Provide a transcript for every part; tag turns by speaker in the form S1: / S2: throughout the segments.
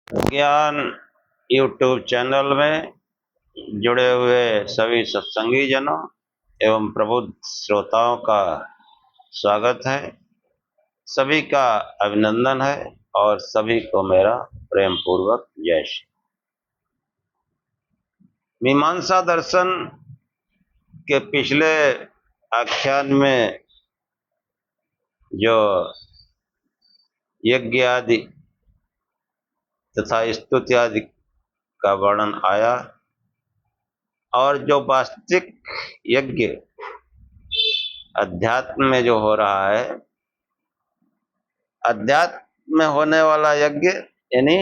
S1: ज्ञान YouTube channel में जुड़े हुए सभी सत्संगी जनों एवं प्रबुद्ध श्रोताओं का स्वागत है। सभी का अभिनंदन है और सभी को मेरा प्रेम पूर्वक जय श्री। मीमांसा दर्शन के पिछले आख्यान में जो यज्ञ आदि तथा स्तुति आदि का वर्णन आया और जो वास्तविक यज्ञ अध्यात्म में जो हो रहा है, अध्यात्म में होने वाला यज्ञ यानी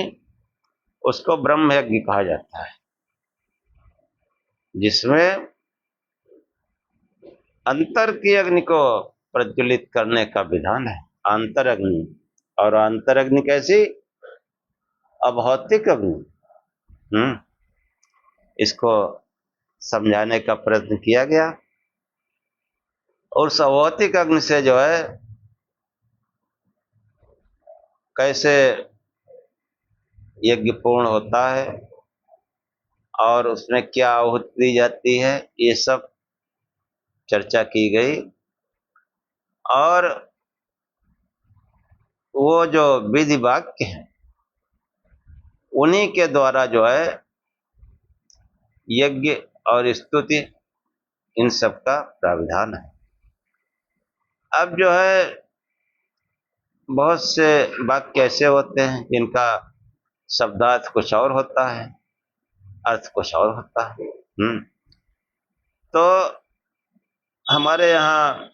S1: उसको ब्रह्म यज्ञ कहा जाता है, जिसमें अंतर की अग्नि को प्रज्वलित करने का विधान है। अंतर अग्नि, और अंतर अग्नि कैसी? अभौतिक अग्नि। इसको समझाने का प्रयत्न किया गया। और उस अभौतिक अग्नि से जो है कैसे यज्ञ पूर्ण होता है और उसमें क्या आहुति दी जाती है, ये सब चर्चा की गई। और वो जो विधि वाक्य हैं उन्हीं के द्वारा जो है यज्ञ और स्तुति इन सब का प्राविधान है। अब जो है बहुत से वाक्य ऐसे होते हैं जिनका शब्दार्थ कुछ और होता है, अर्थ कुछ और होता है। तो हमारे यहाँ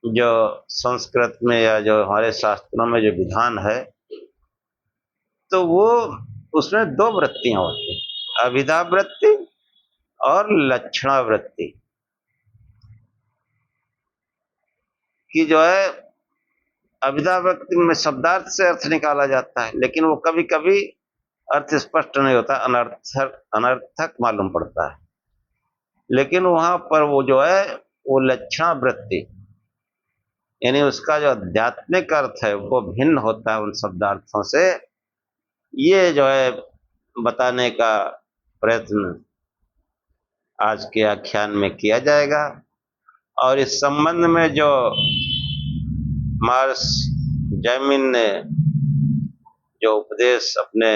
S1: जो संस्कृत में या जो हमारे शास्त्रों में जो विधान है, तो वो उसमें दो वृत्तियां होती हैं, अभिधा वृत्ति और लक्षणा वृत्ति की। जो है अभिधा वृत्ति में शब्दार्थ से अर्थ निकाला जाता है, लेकिन वो कभी कभी अर्थ स्पष्ट नहीं होता, अनर्थक मालूम पड़ता है। लेकिन वहां पर वो जो है वो लक्षणा वृत्ति यानी उसका जो आध्यात्मिक अर्थ है वो भिन्न होता है उन शब्दार्थों से। ये जो है बताने का प्रयत्न आज के आख्यान में किया जाएगा। और इस संबंध में जो महर्षि जैमिन ने जो उपदेश अपने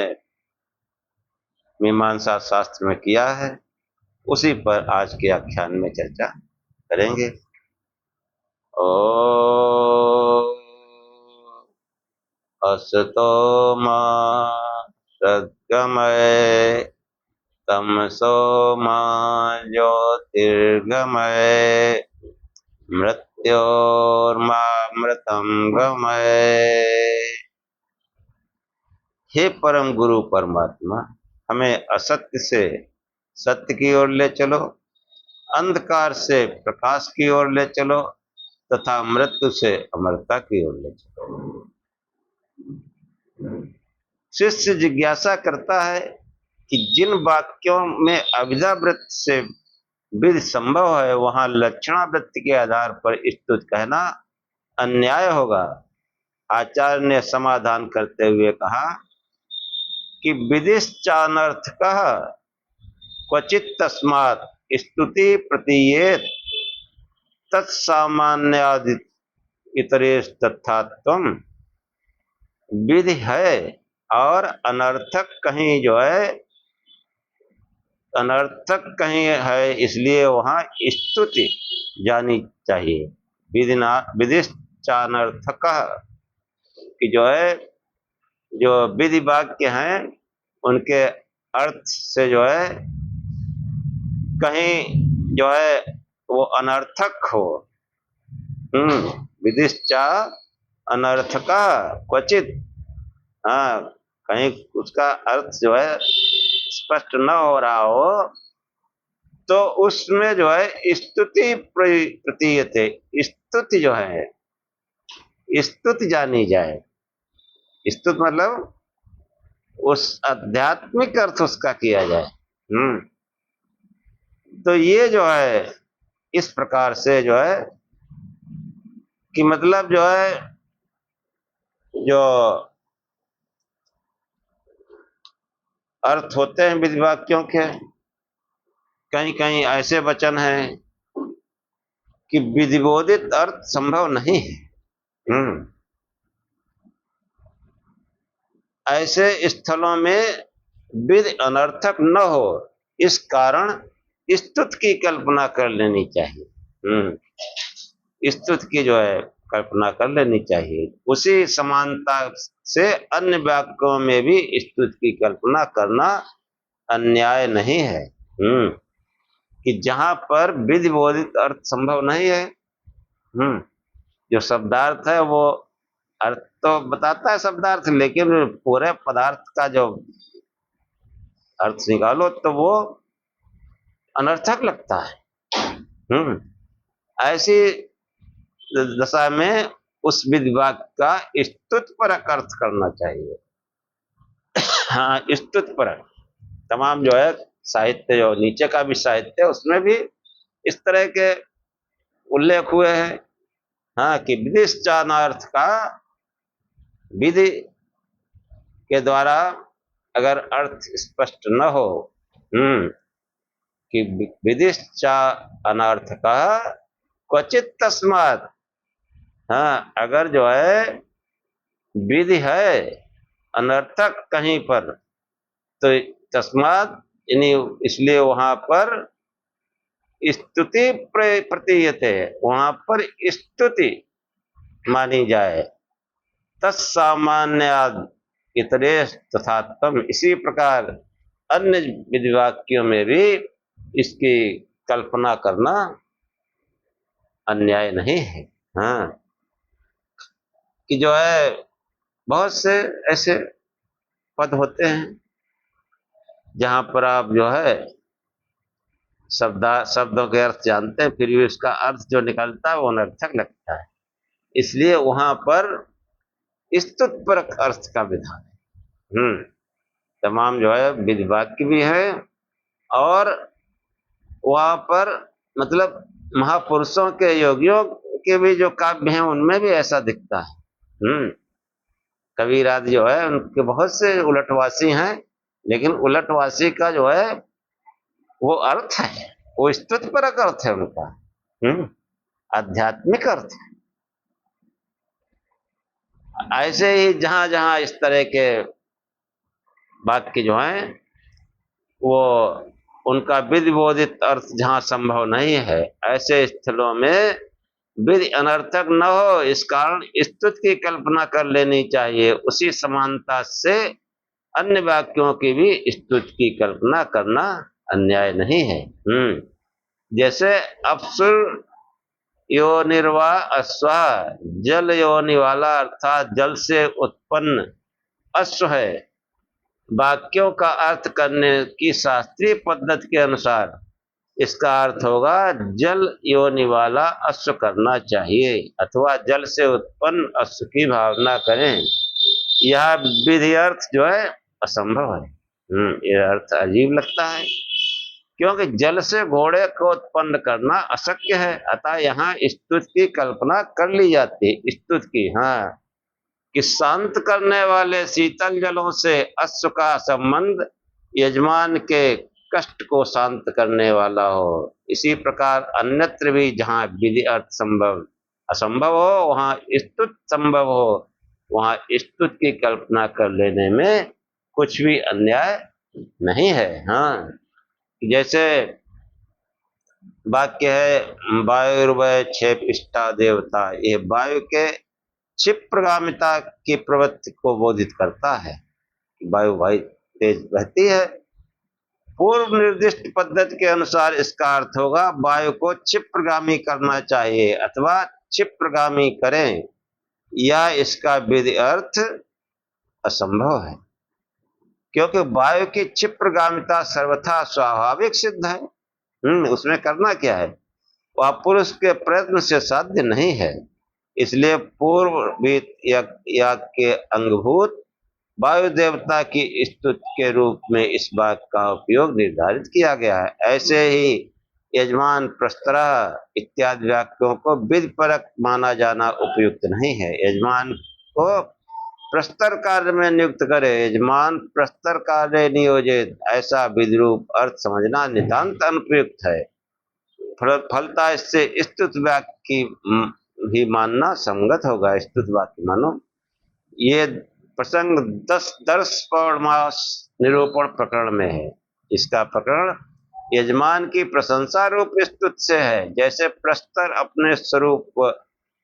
S1: मीमांसा शास्त्र में किया है, उसी पर आज के आख्यान में चर्चा करेंगे। असतो मा सद्गमय तमसो मा ज्योतिर्गमय मृत्योर्मामृतम गमय। हे परम गुरु परमात्मा, हमें असत्य से सत्य की ओर ले चलो, अंधकार से प्रकाश की ओर ले चलो तथा मृत्यु से अमरता की ओर ले चलो। शिष्य जिज्ञासा करता है कि जिन वाक्यों में अभिधा वृत्ति से विधि संभव है, वहां लक्षणा वृत्ति के आधार पर स्तुति कहना अन्याय होगा। आचार्य ने समाधान करते हुए कहा कि विधिश्चानर्थकः क्वचित् तस्मात् स्तुति प्रतीयेत तत्सामान्यादि इतरेस्तथात्वम्। विधि है और अनर्थक कहीं जो है अनर्थक कहीं है, इसलिए वहां स्तुति जानी चाहिए। विधिश्चानर्थक कि जो है जो विधि वाक्य हैं उनके अर्थ से जो है कहीं जो है वो अनर्थक हो। विधिश्चा अनर्थक क्वचित, कहीं उसका अर्थ जो है स्पष्ट न हो रहा हो तो उसमें जो है स्तुति प्रतीयते, स्तुति जो है स्तुति जानी जाए। स्तुति मतलब उस आध्यात्मिक अर्थ उसका किया जाए। तो ये जो है इस प्रकार से जो है कि मतलब जो है जो अर्थ होते हैं विधि वाक्यों के। कहीं कहीं ऐसे वचन हैं कि विधिबोधित अर्थ संभव नहीं है। ऐसे स्थलों में विधि अनर्थक न हो, इस कारण स्तुति की कल्पना कर लेनी चाहिए। स्तुति की जो है कल्पना कर लेनी चाहिए। उसी समानता से अन्य वाक्यों में भी स्तुति की कल्पना करना अन्याय नहीं है। कि जहां पर विधि बोधित अर्थ संभव नहीं है, जो शब्दार्थ है वो अर्थ तो बताता है शब्दार्थ, लेकिन पूरे पदार्थ का जो अर्थ निकालो तो वो अनर्थक लगता है। ऐसी दशा में उस विधि वाक्य का स्तुतिपरक अर्थ करना चाहिए। हाँ, स्तुतिपरक तमाम जो है साहित्य, जो नीचे का भी साहित्य है उसमें भी इस तरह के उल्लेख हुए हैं। हाँ, कि विधिश्चानार्थ का विधि के द्वारा अगर अर्थ स्पष्ट न हो, कि विधिश्चा अनर्थ का क्वचित तस्मात्, हाँ, अगर जो है विधि है अनर्थक कहीं पर तो तस्मात् यानी इसलिए वहां पर स्तुति प्रतीयते, वहां पर स्तुति मानी जाए। तत्सामान्याद इतरेश तथात्म, इसी प्रकार अन्य विधि वाक्यों में भी इसकी कल्पना करना अन्याय नहीं है। हाँ, कि जो है बहुत से ऐसे पद होते हैं जहां पर आप जो है शब्दों के अर्थ जानते हैं, फिर भी उसका अर्थ जो निकलता है वो अनर्थक लगता है। इसलिए वहां पर स्तुतिपरक अर्थ का विधान है। तमाम जो है विधि वाक्य भी है, और वहां पर मतलब महापुरुषों के, योगियों के भी जो काव्य हैं उनमें भी ऐसा दिखता है। कबीर आदि जो है उनके बहुत से उलटवासी हैं, लेकिन उलटवासी का जो है वो अर्थ है, वो स्तुतिपरक अर्थ है उनका, आध्यात्मिक अर्थ है। ऐसे ही जहां जहां इस तरह के वाक्य जो हैं वो उनका विधि बोधित अर्थ जहां संभव नहीं है, ऐसे स्थलों में विधि अनर्थक न हो, इस कारण स्तुति की कल्पना कर लेनी चाहिए। उसी समानता से अन्य वाक्यों की भी स्तुति की कल्पना करना अन्याय नहीं है। जैसे अप्सुर योनिर्वा अश्वा, जल योनि वाला अर्थात जल से उत्पन्न अश्व है। वाक्यों का अर्थ करने की शास्त्रीय पद्धति के अनुसार इसका अर्थ होगा जल योनि वाला अश्व करना चाहिए, अथवा जल से उत्पन्न अश्व की भावना करें। यह विधि अर्थ जो है असंभव है। यह अर्थ अजीब लगता है, क्योंकि जल से घोड़े को उत्पन्न करना अशक्य है। अतः यहाँ स्तुति की कल्पना कर ली जाती है। स्तुति की, हाँ, कि शांत करने वाले शीतल जलों से अश्व का संबंध यजमान के कष्ट को शांत करने वाला हो। इसी प्रकार अन्यत्र भी जहाँ विधि अर्थ संभव असंभव हो, वहाँ स्तुति संभव हो, वहाँ स्तुति की कल्पना कर लेने में कुछ भी अन्याय नहीं है। हाँ, जैसे वाक्य है वायुर्वय क्षेपिष्टा देवता, ये वायु के क्षिप्रगामिता की प्रवृत्ति को बोधित करता है। वायु भाई तेज बहती है। पूर्व निर्दिष्ट पद्धति के अनुसार इसका अर्थ होगा वायु को क्षिप्रगामी करना चाहिए अथवा क्षिप्रगामी करें, या इसका विधि अर्थ असंभव है, क्योंकि वायु की क्षिप्रगामिता सर्वथा स्वाभाविक सिद्ध है। उसमें करना क्या है, वह पुरुष के प्रयत्न से साध्य नहीं है। इसलिए पूर्व याग के अंगभूत वायु देवता की स्तुति के रूप में इस बात का उपयोग निर्धारित किया गया है। ऐसे ही यजमान, प्रस्तरः इत्यादि वाक्यों को विधिपरक माना जाना उपयुक्त नहीं है। यजमान को प्रस्तर कार्य में नियुक्त करे, यजमान प्रस्तर कार्य नियोजित, ऐसा विधिरूप अर्थ समझना नितांत अनुपयुक्त है। फलता इससे स्तुत वाक्य की भी मानना संगत होगा। स्तुत वाक्य मानो। ये प्रसंग 10 दर्श पौर्णमास निरूपण प्रकरण में है। इसका प्रकरण यजमान की प्रशंसा रूप स्तुत से है। जैसे प्रस्तर अपने स्वरूप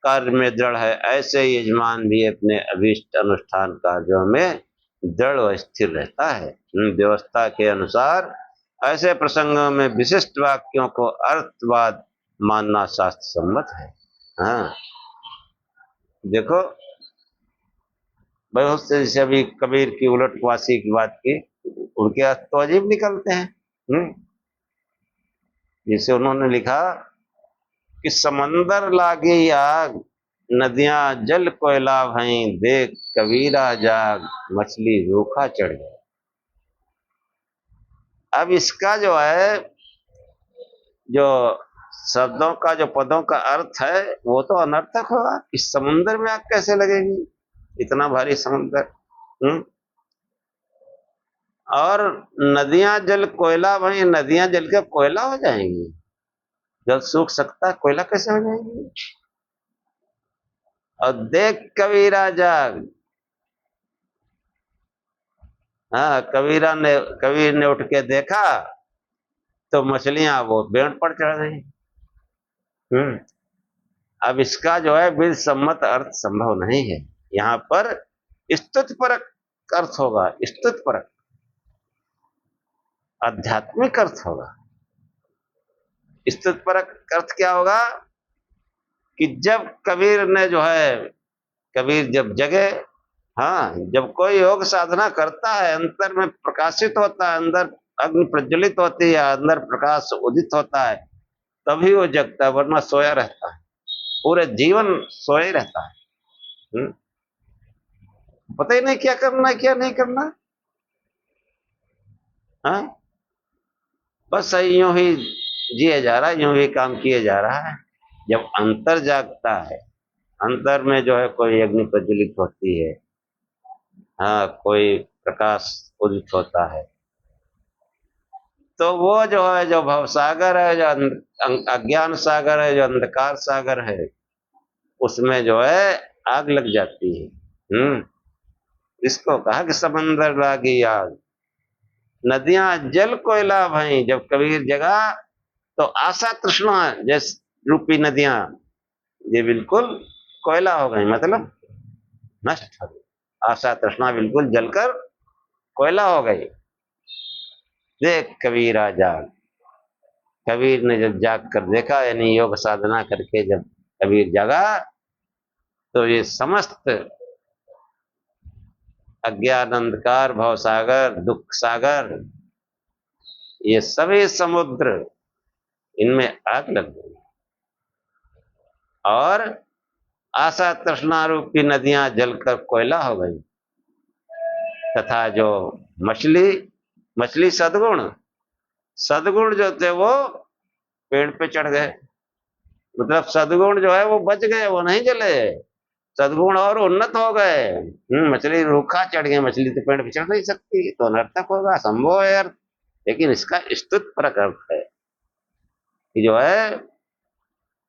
S1: कार्य में दृढ़ है, ऐसे यजमान भी अपने अभीष्ट अनुष्ठान कार्यों में दृढ़ व स्थिर रहता है। व्यवस्था के अनुसार ऐसे प्रसंगों में विशिष्ट वाक्यों को अर्थवाद मानना शास्त्र सम्मत है। हाँ, देखो बहुत से, जैसे अभी कबीर की उलटवासी की बात की, उनके अर्थ तो अजीब निकलते हैं। जैसे उन्होंने लिखा कि समंदर लागे आग, नदियां जल कोयला भई, देख कबीरा जाग, मछली रूखा चढ़ गया। अब इसका जो है, जो शब्दों का, जो पदों का अर्थ है, वो तो अनर्थक होगा। इस समुद्र में आग कैसे लगेगी, इतना भारी समुद्र। और नदियां जल कोयला भई, नदियां जल के कोयला हो जाएंगी। जल सूख सकता है, कोयला कैसे हो जाएंगी। और देख कबीरा जाग, हाँ, कबीर ने उठ के देखा तो मछलियां वो पेड़ पर चढ़ गई। अब इसका जो है विधि सम्मत अर्थ संभव नहीं है। यहाँ पर स्तुति परक अर्थ होगा, स्तुति परक आध्यात्मिक अर्थ होगा। स्तुति परक अर्थ क्या होगा कि जब कबीर ने जो है, कबीर जब जगे, हाँ, जब कोई योग साधना करता है, अंतर में प्रकाशित होता है, अंदर अग्नि प्रज्वलित होती है, अंदर प्रकाश उदित होता है, तभी वो जगता है, वरना सोया रहता है, पूरे जीवन सोया रहता है। पता ही नहीं क्या करना है, क्या नहीं करना। हाँ, बस यूं ही जिया जा रहा है, यूं ही काम किए जा रहा है। जब अंतर जागता है, अंतर में जो है कोई अग्नि प्रज्वलित होती है, हाँ, कोई प्रकाश उदित होता है, तो वो जो है, जो भवसागर है, जो अज्ञान सागर है, जो अंधकार सागर है, उसमें जो है आग लग जाती है। इसको कहा कि समंदर लागी आग, नदियां जल कोयला भई। जब कबीर जगा तो आशा तृष्णा जैसे रूपी नदियां ये बिल्कुल कोयला हो गई, मतलब नष्ट हो गई। आशा तृष्णा बिल्कुल जलकर कोयला हो गई। देख कबीरा जाग, कबीर ने जब जाग कर देखा, यानी योग साधना करके जब कबीर जागा, तो ये समस्त अज्ञान अंधकार, भव सागर, दुख सागर, ये सभी समुद्र, इनमें आग लग गई और आशा तृष्णा रूपी नदियां जलकर कोयला हो गई। तथा जो मछली सदगुण जो थे वो पेड़ पे चढ़ गए। मतलब सदगुण जो है वो बच गए, वो नहीं जले। सदगुण और उन्नत हो गए। मछली रूखा चढ़ गई, मछली तो पेड़ पे चढ़ नहीं सकती, तो अनर्थक होगा, संभव है अर्थ। लेकिन इसका स्तुत परक अर्थ है कि जो है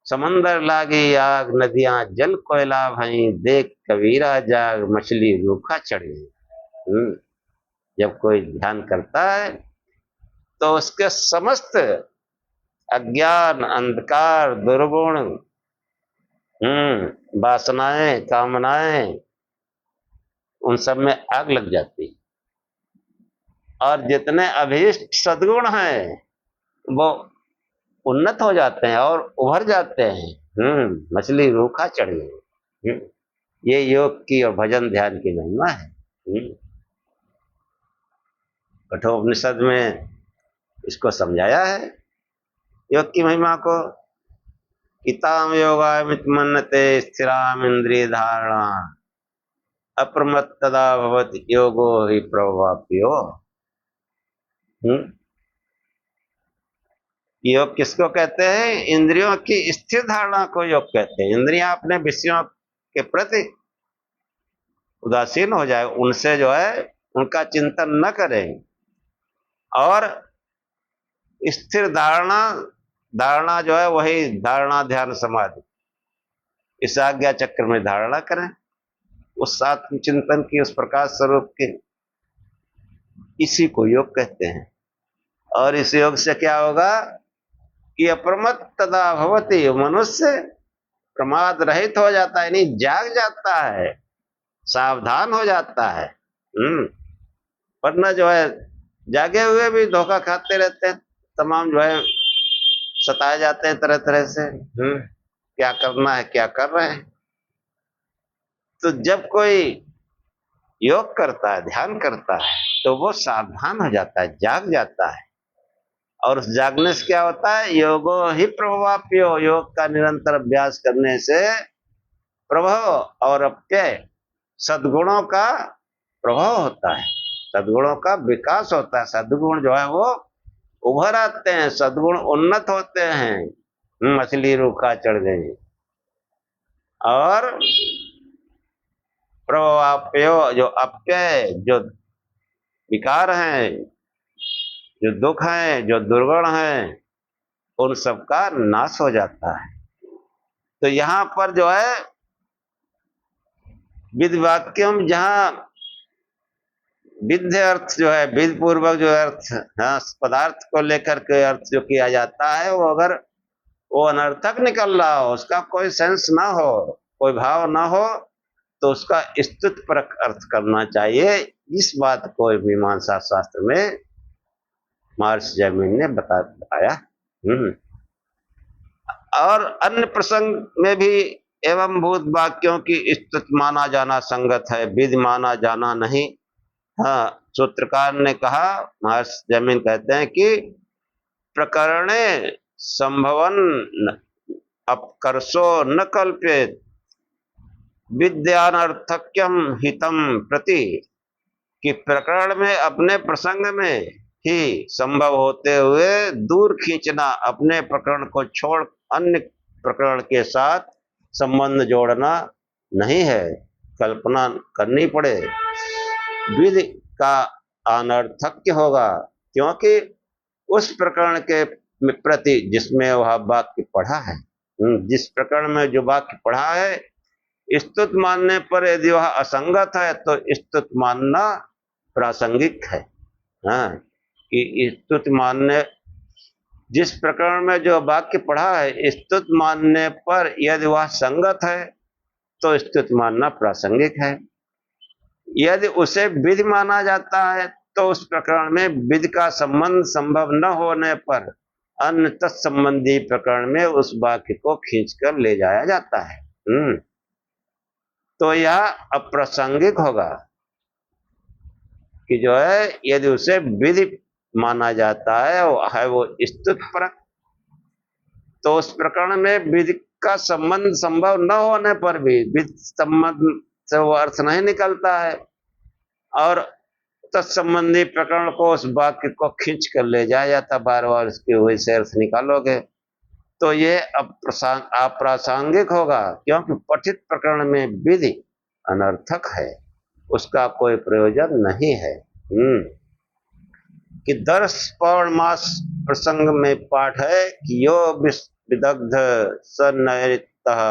S1: समंदर लागी आग, नदियां जल कोयला भई, देख कबीरा जाग, मछली रूखा चढ़ गई। जब कोई ध्यान करता है तो उसके समस्त अज्ञान, अंधकार, दुर्गुण, वासनाएं, कामनाएं, उन सब में आग लग जाती। और जितने अभीष्ट सद्गुण हैं वो उन्नत हो जाते हैं और उभर जाते हैं। मछली रूखा चढ़ गई। ये योग की और भजन ध्यान की महिमा है। कठोपनिषद में इसको समझाया है, योग की महिमा को। इताम योगामित मन्नते स्थिराम इंद्रिय धारणा, अप्रमत्तदा भवति योगो हि प्रवाप्यो। योग किसको कहते हैं? इंद्रियों की स्थिर धारणा को योग कहते हैं। इंद्रियां अपने विषयों के प्रति उदासीन हो जाए, उनसे जो है उनका चिंतन न करें, और स्थिर धारणा, धारणा जो है वही धारणा ध्यान समाधि, इस आज्ञा चक्र में धारणा करें, उस आत्म चिंतन की, उस प्रकाश स्वरूप के, इसी को योग कहते हैं। और इस योग से क्या होगा कि अप्रमत्तता भवति, मनुष्य प्रमाद रहित हो जाता है, यानी जाग जाता है, सावधान हो जाता है। वरना जो है जागे हुए भी धोखा खाते रहते हैं, तमाम जो है सताए जाते हैं तरह तरह से। क्या करना है, क्या कर रहे हैं। तो जब कोई योग करता है, ध्यान करता है, तो वो सावधान हो जाता है, जाग जाता है। और उस जागने से क्या होता है, योगो ही प्रभावाप्यो, योग का निरंतर अभ्यास करने से प्रभाव और अप्यय, सद्गुणों का प्रभाव होता है, सद्गुणों का विकास होता है। सद्गुण जो है वो उभर आते हैं, सद्गुण उन्नत होते हैं। मछली रूखा चढ़ गई। और प्रभावाप्यो, जो अप्यय, जो विकार हैं, जो दुख हैं, जो दुर्गुण हैं, उन सबका नाश हो जाता है। तो यहां पर जो है विद वाक्यम, जहां विध अर्थ जो है, विध पूर्वक जो अर्थ, हाँ, पदार्थ को लेकर के अर्थ जो किया जाता है, वो अगर वो अनर्थक निकल रहा हो, उसका कोई सेंस ना हो, कोई भाव ना हो, तो उसका स्तुतिपरक अर्थ करना चाहिए। इस बात को मीमांसा शास्त्र में महर्षि जैमिनि ने बताया। और अन्य प्रसंग में भी एवं भूत वाक्यों की स्तुति माना जाना संगत है, विधि माना जाना नहीं। हाँ, सूत्रकार ने कहा, महर्षि जैमिनि कहते हैं कि प्रकरणे संभवन अपकर्षो न कल्पेत विद्यानर्थक्यम हितम प्रति, कि प्रकरण में, अपने प्रसंग में ही संभव होते हुए दूर खींचना, अपने प्रकरण को छोड़ अन्य प्रकरण के साथ संबंध जोड़ना नहीं है, कल्पना करनी पड़े। विधि का अनर्थक्य होगा, क्योंकि उस प्रकरण के प्रति जिसमें वह वाक्य पढ़ा है, जिस प्रकरण में जो वाक्य पढ़ा है, स्तुत मानने पर यदि वह असंगत है तो स्तुत मानना प्रासंगिक है। हाँ, कि स्तुत मानने, जिस प्रकरण में जो वाक्य पढ़ा है, स्तुत मानने पर यदि वह संगत है तो स्तुत मानना प्रासंगिक है। यदि उसे विधि माना जाता है तो उस प्रकरण में विधि का संबंध संभव न होने पर अन्य तत्संबंधी प्रकरण में उस वाक्य को खींचकर ले जाया जाता है। तो यह अप्रासंगिक होगा कि जो है यदि उसे विधि माना जाता है वो स्तुतिपरक, तो उस प्रकरण में विधि का संबंध संभव न होने पर भी विधि संबंध से वो अर्थ नहीं निकलता है, और तत्संबंधी प्रकरण को, उस वाक्य को खींच कर ले जाया जाता, बार बार उसके वही से अर्थ निकालोगे तो ये अप्रासंगिक होगा, क्योंकि पठित प्रकरण में विधि अनर्थक है, उसका कोई प्रयोजन नहीं है। कि दर्श पौर्णमास प्रसंग में पाठ है कि यो विदग्ध स नैरितः,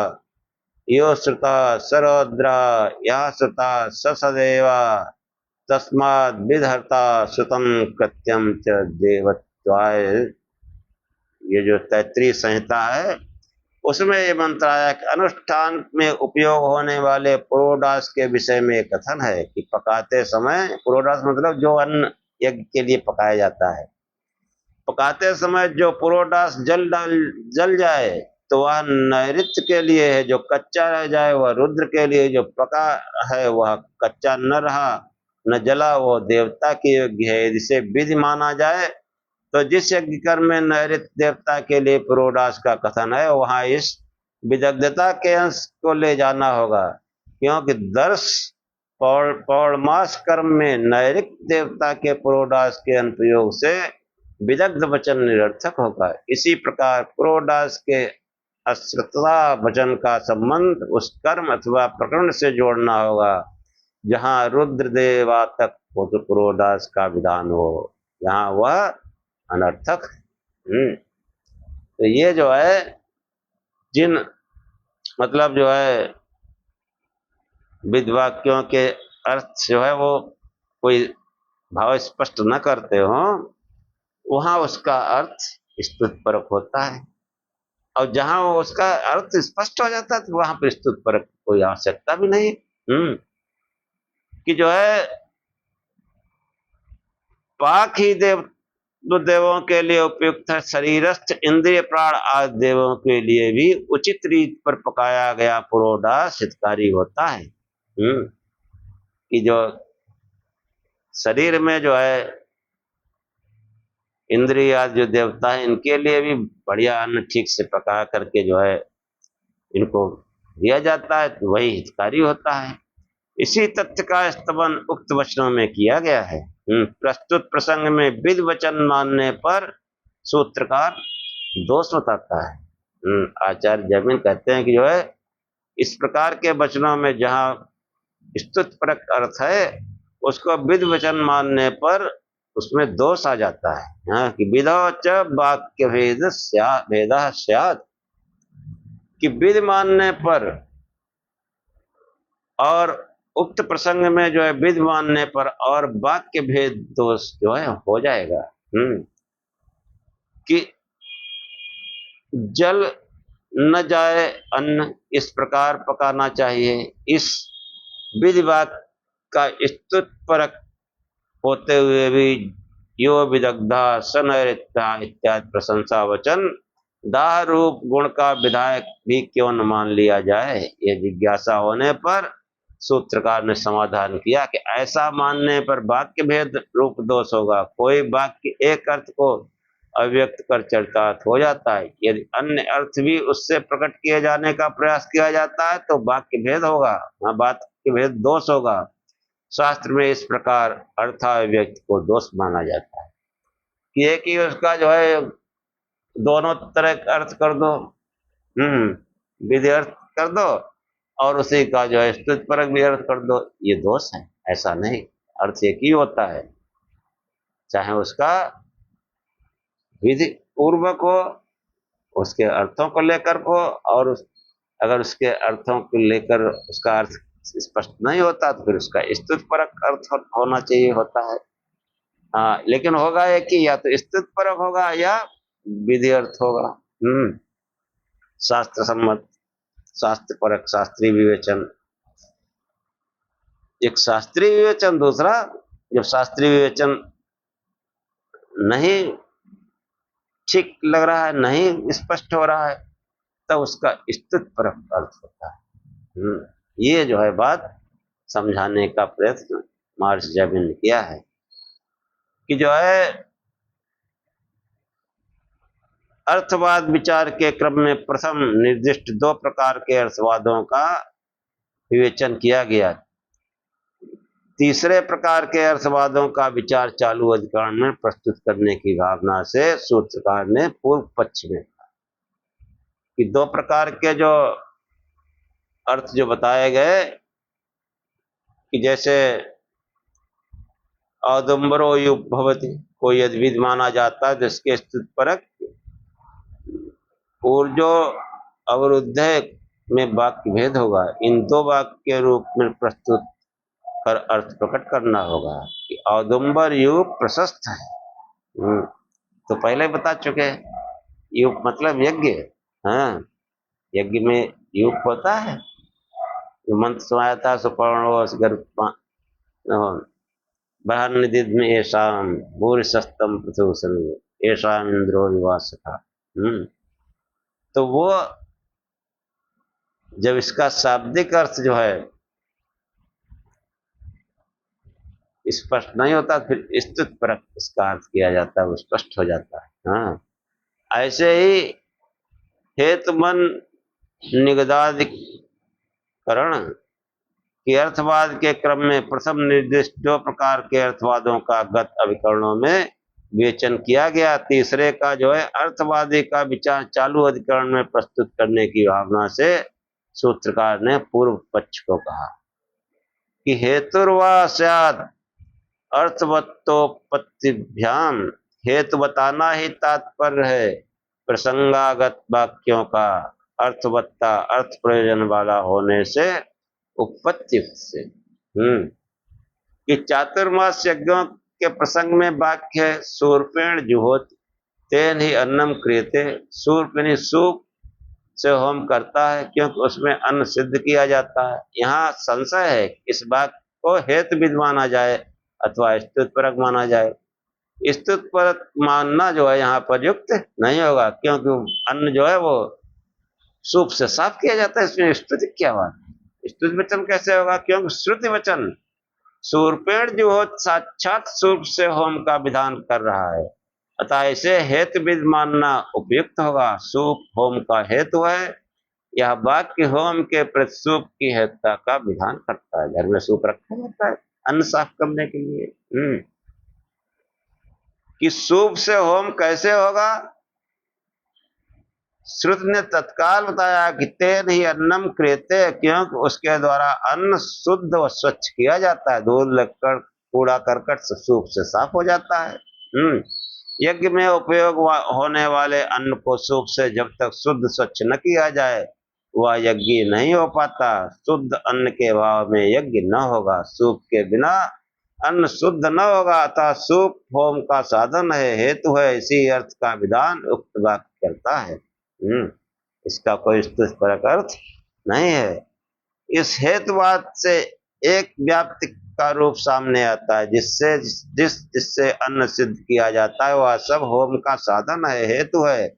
S1: यो श्रुता सरोद्रा, या श्रुता सदेवा, तस्माद् विधर्ता श्रुतम कृत्यम च देवत्वाय। ये जो तैत्रीय संहिता है उसमें ये मंत्र आया कि अनुष्ठान में उपयोग होने वाले पुरोडास के विषय में कथन है कि पकाते समय, पुरोडास मतलब जो अन्न यज्ञ के लिए पकाया जाता है, पकाते समय जो पुरोडास जल जाए तो वह नैऋत्य के लिए है, जो कच्चा रह जाए वह रुद्र के लिए, जो पका है वह कच्चा न रहा न जला वो देवता के योग्य है। जिसे विधि माना जाए तो जिस यज्ञ कर्म में नैऋत्य देवता के लिए पुरोडास का कथन है, वहां इस विदग्धता के अंश को ले जाना होगा, क्योंकि दर्श पौर्णमास कर्म में नैऋत्य देवता के पुरोडास के अनुप्रयोग से विदग्ध वचन निरर्थक होगा। इसी प्रकार पुरोडास के अश्रुता वचन का संबंध उस कर्म अथवा प्रकरण से जोड़ना होगा जहाँ रुद्र देवा तक पुरोडास का विधान हो, यहाँ वह अनर्थक है। तो ये जो है जिन मतलब जो है विद्वाक्यों के अर्थ जो है वो कोई भाव स्पष्ट न करते हो, वहां उसका अर्थ स्तुतिपरक होता है, और जहां उसका अर्थ स्पष्ट हो जाता है तो वहां पर स्तुतिपरक कोई आवश्यकता भी नहीं। कि जो है पाक ही देवों के लिए उपयुक्त है, शरीरस्थ इंद्रिय प्राण आदि देवों के लिए भी उचित रीत पर पकाया गया पुरोडास हितकारी होता है। कि जो शरीर में जो है इंद्रिय आदि जो देवता है, इनके लिए भी बढ़िया अन्न ठीक से पका करके जो है इनको दिया जाता है, तो वही हितकारी होता है। इसी तथ्य का स्तवन उक्त वचनों में किया गया है। प्रस्तुत प्रसंग में विद वचन मानने पर सूत्रकार दोष बताता है। आचार्य जमीन कहते हैं कि जो है इस प्रकार के वचनों में जहां स्तुतिपरक अर्थ है, उसको विद वचन मानने पर उसमें दोष आ जाता है। कि विधो च वाक्य भेद स्यात्, कि विद मानने पर और उक्त प्रसंग में जो है विद मानने पर और वाक्य भेद दोष जो है हो जाएगा। कि जल न जाए अन्न इस प्रकार पकाना चाहिए, इस विधि वाक्य का स्तुतिपरक होते हुए भी यो विदग्धा सनरिता इत्यादि प्रशंसा वचन दाह रूप गुण का विधायक भी क्यों न मान लिया जाए। यह जिज्ञासा होने पर सूत्रकार ने समाधान किया कि ऐसा मानने पर वाक्य भेद रूप दोष होगा। कोई वाक्य एक अर्थ को अव्यक्त कर चरितार्थ हो जाता है, यदि अन्य अर्थ भी उससे प्रकट किए जाने का प्रयास किया जाता है तो वाक्य भेद होगा, वाक्य भेद दोष होगा। शास्त्र में इस प्रकार अर्थाव्यक्त को दोष माना जाता है कि एक ही उसका जो है दोनों तरह का अर्थ कर दो, विधि अर्थ कर दो और उसी का जो है स्तुतिपरक भी अर्थ कर दो, ये दोष है। ऐसा नहीं, अर्थ एक ही होता है, चाहे उसका विधि पूर्वक हो, उसके अर्थों को लेकर हो, और अगर उसके अर्थों को लेकर उसका अर्थ स्पष्ट नहीं होता तो फिर उसका स्तुतिपरक अर्थ होना चाहिए होता है। लेकिन होगा एक ही, या तो स्तुतिपरक होगा या विधि अर्थ होगा। शास्त्र सम्मत, शास्त्र परक, शास्त्रीय विवेचन, एक शास्त्रीय विवेचन, दूसरा जब शास्त्रीय विवेचन नहीं ठीक लग रहा है, नहीं स्पष्ट हो रहा है, तब उसका स्तुतिपरक अर्थ होता है। ये जो है बात समझाने का प्रयत्न महर्षि जैमिनि ने किया है कि जो है अर्थवाद विचार के क्रम में प्रथम निर्दिष्ट दो प्रकार के अर्थवादों का विवेचन किया गया। तीसरे प्रकार के अर्थवादों का विचार चालू अधिकरण में प्रस्तुत करने की भावना से सूत्रकार ने पूर्व पक्ष में कि दो प्रकार के जो अर्थ जो बताए गए, कि जैसे औदुम्बरो युग भवति, कोई यदि माना जाता है जिसके स्तुतिपरक ऊर्जो अवरुद्ध में वाक्य भेद होगा। इन दो वाक्य के रूप में प्रस्तुत कर अर्थ प्रकट करना होगा कि औदुम्बर युग प्रशस्त है। तो पहले बता चुके, युग मतलब यज्ञ। यज्ञ में युग होता है, जो मंत्र सुनाया था सुपर्णो बहनिधि में ऐशाम भूरि सस्तम पृथु सर्व ऐशाम इंद्रो निवास था। तो वो जब इसका शाब्दिक अर्थ जो है स्पष्ट नहीं होता, फिर स्तुतिपरक इसका अर्थ किया जाता है, वो स्पष्ट हो जाता है। ऐसे ही हेतुमन निगदाधिकरण कि अर्थवाद के क्रम में प्रथम निर्दिष्ट दो प्रकार के अर्थवादों का गत अभिकरणों में विवेचन किया गया। तीसरे का जो है अर्थवादी का विचार चालू अधिकरण में प्रस्तुत करने की भावना से सूत्रकार ने पूर्व पक्ष को कहा कि हेतुर्वा स्यात् अर्थवत्तोपत्तिभ्याम, हेतु बताना ही तात्पर्य है प्रसंगागत वाक्यों का अर्थवत्ता अर्थ प्रयोजन वाला होने से उपपत्ति से। कि चातुर्मास यज्ञों के प्रसंग में वाक्य है शूर्पेण जुहोत तेन ही अन्नम क्रियते। शूर्प सूप से होम करता है क्योंकि उसमें अन्न सिद्ध किया जाता है। यहाँ संशय है इस बात को हेतु विध माना जाए अथवा स्तुतिपरक माना जाए। स्तुतिपरक मानना जो है यहाँ पर युक्त नहीं होगा क्योंकि अन्न जो है वो सूप से साफ किया जाता है, इसमें स्तुति क्या बात है। स्तुति वचन कैसे होगा क्योंकि श्रुति वचन शूर्पेण जो हो साक्षात सूप से होम का विधान कर रहा है, अतः इसे हेतु विध मानना उपयुक्त होगा। सूप होम का हेतु है, यह वाक्य होम के प्रसूप की हेतुता का विधान करता है। घर में सूप रखा जाता है अन्न साफ करने के लिए। कि सूप से होम कैसे होगा, श्रुति ने तत्काल बताया कि तेन ही अन्नम क्रियते, क्योंकि उसके द्वारा अन्न शुद्ध व स्वच्छ किया जाता है। धूल लक्कड़ कूड़ा करकट सूप से साफ हो जाता है। यज्ञ में उपयोग होने वाले अन्न को सूप से जब तक शुद्ध स्वच्छ न किया जाए वह यज्ञ नहीं हो पाता। शुद्ध अन्न के अभाव में यज्ञ न होगा, सूप के बिना अन्न शुद्ध न होगा। अतः सूप होम का साधन है, हेतु है, इसी अर्थ का विधान उक्त वाक्य करता है। इसका कोई स्तुतिपरक अर्थ नहीं है। इस हेतुवाद से एक व्याप्ति का रूप सामने आता है जिससे अन्न सिद्ध किया जाता है वह सब होम का साधन है, हेतु है।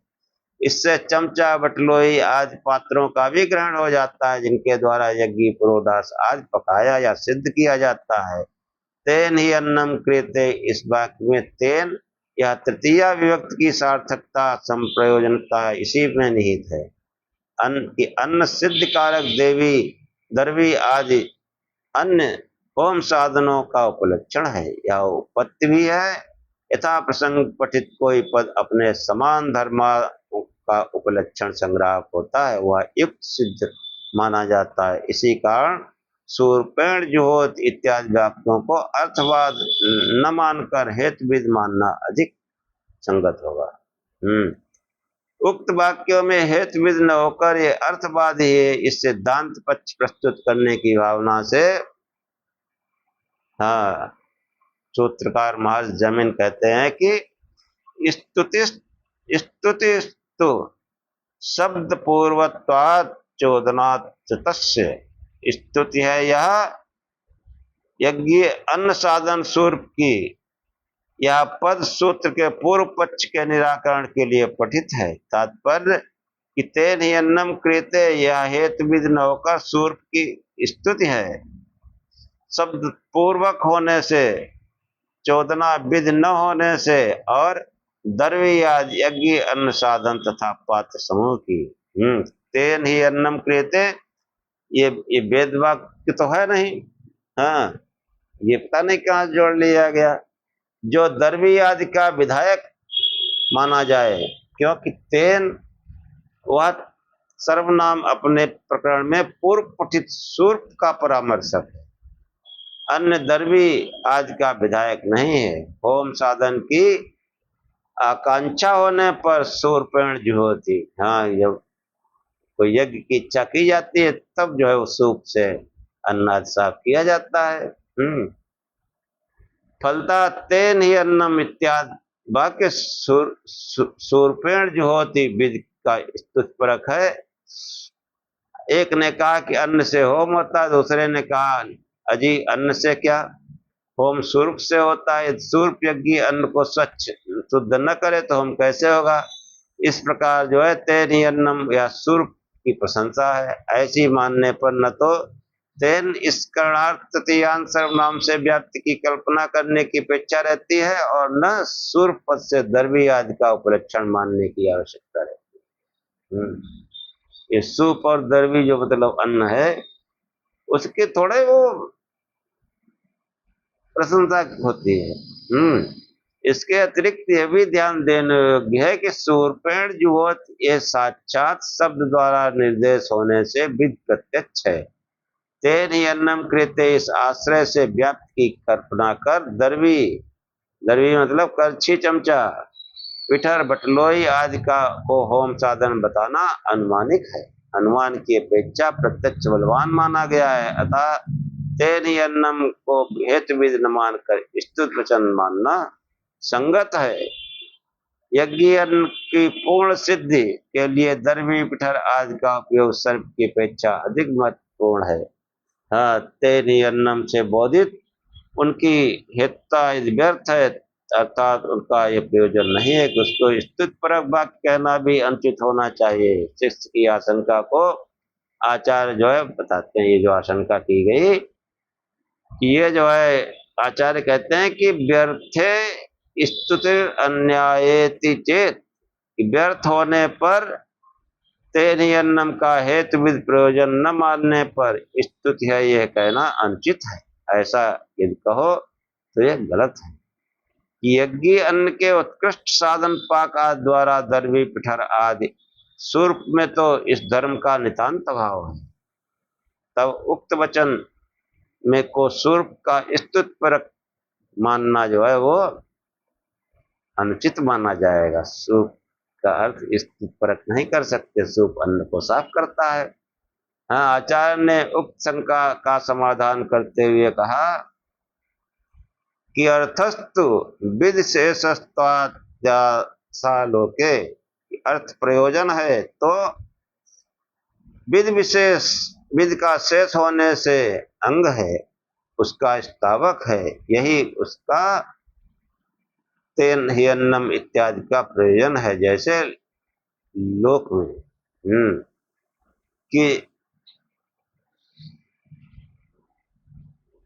S1: इससे चमचा बटलोई आदि पात्रों का भी ग्रहण हो जाता है जिनके द्वारा यज्ञ पुरोडास आदि पकाया या सिद्ध किया जाता है। तेन ही अन्नम क्रियते, इस वाक्य में तेन यह तृतीया विभक्ति की सार्थकता संप्रयोजनता इसी में निहित है। अन्न सिद्ध कारक देवी दर्वी आदि अन्य होम साधनों का उपलक्षण है। यह उपपत्ति भी है। यथा प्रसंग पठित कोई पद अपने समान धर्मा का उपलक्षण संग्राहक होता है वह युक्त सिद्ध माना जाता है। इसी कारण शूर्पेण जुहोत इत्यादि वाक्यों को अर्थवाद न मानकर हेतुविद मानना अधिक संगत होगा। उक्त वाक्यों में हेतुविद न होकर ये अर्थवाद ही है, इस सिद्धांत पक्ष प्रस्तुत करने की भावना से सूत्रकार महर्ष जमीन कहते हैं कि स्तुतिस्तु शब्द पूर्वत्वात् चोदनात् तस्य। स्तुति है यह यज्ञ अन्न साधन शूर्प की, यह पद सूत्र के पूर्व पक्ष के निराकरण के लिए पठित है। तात्पर्य कि तेन ही अन्नम क्रियते, यह हेतु विध न होकर शूर्प की स्तुति है। शब्द पूर्वक होने से, चोदना विध न होने से और दर्वी यज्ञ अन्न साधन तथा पात्र समूह की। तेन ही अन्नम क्रियते, ये वेद वाक्य तो है नहीं। ये पता नहीं कहाँ जोड़ लिया गया। जो दर्वी आदि का विधायक माना जाए, क्योंकि तेन वह सर्वनाम अपने प्रकरण में पूर्व पठित शूर्प का परामर्शक है, अन्य दर्वी आदि का विधायक नहीं है। होम साधन की आकांक्षा होने पर शूर्पेण जुहोति, जब कोई यज्ञ की इच्छा की जाती है तब जो है वो सूप से अन्न साफ किया जाता है। फलता तेन ही अन्नम इत्यादि वाक्य शूर्पेण जुहोति विधि का स्तुतिपरक है। एक ने कहा कि अन्न से होम होता है, दूसरे ने कहा अजी अन्न से क्या, होम शूर्प से होता है। शूर्प यज्ञ अन्न को स्वच्छ शुद्ध न करे तो होम कैसे होगा। इस प्रकार जो है तेन ही अन्नम या शूर्प की प्रशंसा है। ऐसी मानने पर न तो तेन इस करणार्थ तृतीयांत सर्वनाम से व्याप्ति की कल्पना करने की अपेक्षा रहती है और न शूर्प पद से दर्वी आदि का उपलक्षण मानने की आवश्यकता रहती है। ये सूप और दर्वी जो मतलब अन्न है उसके थोड़े वो प्रशंसा होती है। इसके अतिरिक्त यह भी ध्यान देने योग्य है कि शूर्पेण जुहोत ये साक्षात शब्द द्वारा निर्देश होने से विध प्रत्यक्ष है। तेन ही अन्नम कृते, इस आश्रय से व्याप्त की कल्पना कर। दरवी, दरवी मतलब करछी चमचा, पिठर बटलोई आदि का को होम साधन बताना अनुमानिक है, अनुमान की अपेक्षा प्रत्यक्ष बलवान माना गया है। अतः तेन ही अन्नम को हेतु विद न मानकर स्तुत वचन मानना संगत है। यज्ञ अन्न की पूर्ण सिद्धि के लिए दरवी पिठर आदि का उपयोग सर्प की अपेक्षा अधिक महत्वपूर्ण है। हाँ, तेन ही अन्नम से बोधित उनकी हेतुता व्यर्थ है, अर्थात उनका ये प्रयोजन नहीं है कि उसको स्तुति परक वाक्य कहना भी अनुचित होना चाहिए। शिष्य की आशंका को आचार्य जो है बताते हैं, ये जो आशंका की गई कि ये जो है आचार्य कहते हैं कि व्यर्थे स्तुति अन्यायेति चेत, व्यर्थ होने पर तेन ही अन्नम का हेतु विद प्रयोजन न मानने पर स्तुति है यह कहना अनुचित है। ऐसा यदि कहो तो यह गलत है। यज्ञ अन्न के उत्कृष्ट साधन पाक आदि द्वारा दरवी पिठर आदि सूर्प में तो इस धर्म का नितांत अभाव है, तब उक्त वचन में को सूर्प का स्तुत परक मानना जो है वो अनुचित माना जाएगा। सूर्प का अर्थ स्तुत परक नहीं कर सकते, सूर्प अन्न को साफ करता है। हाँ, आचार्य ने उक्त शंका का समाधान करते हुए कहा कि अर्थस्तु विद शेषस्त्वाद्यासालोके, अर्थ प्रयोजन है तो विद विशेष, विद का शेष होने से अंग है, उसका स्थावक है, यही उसका तेन ही अन्नम इत्यादि का प्रयोजन है। जैसे लोक में कि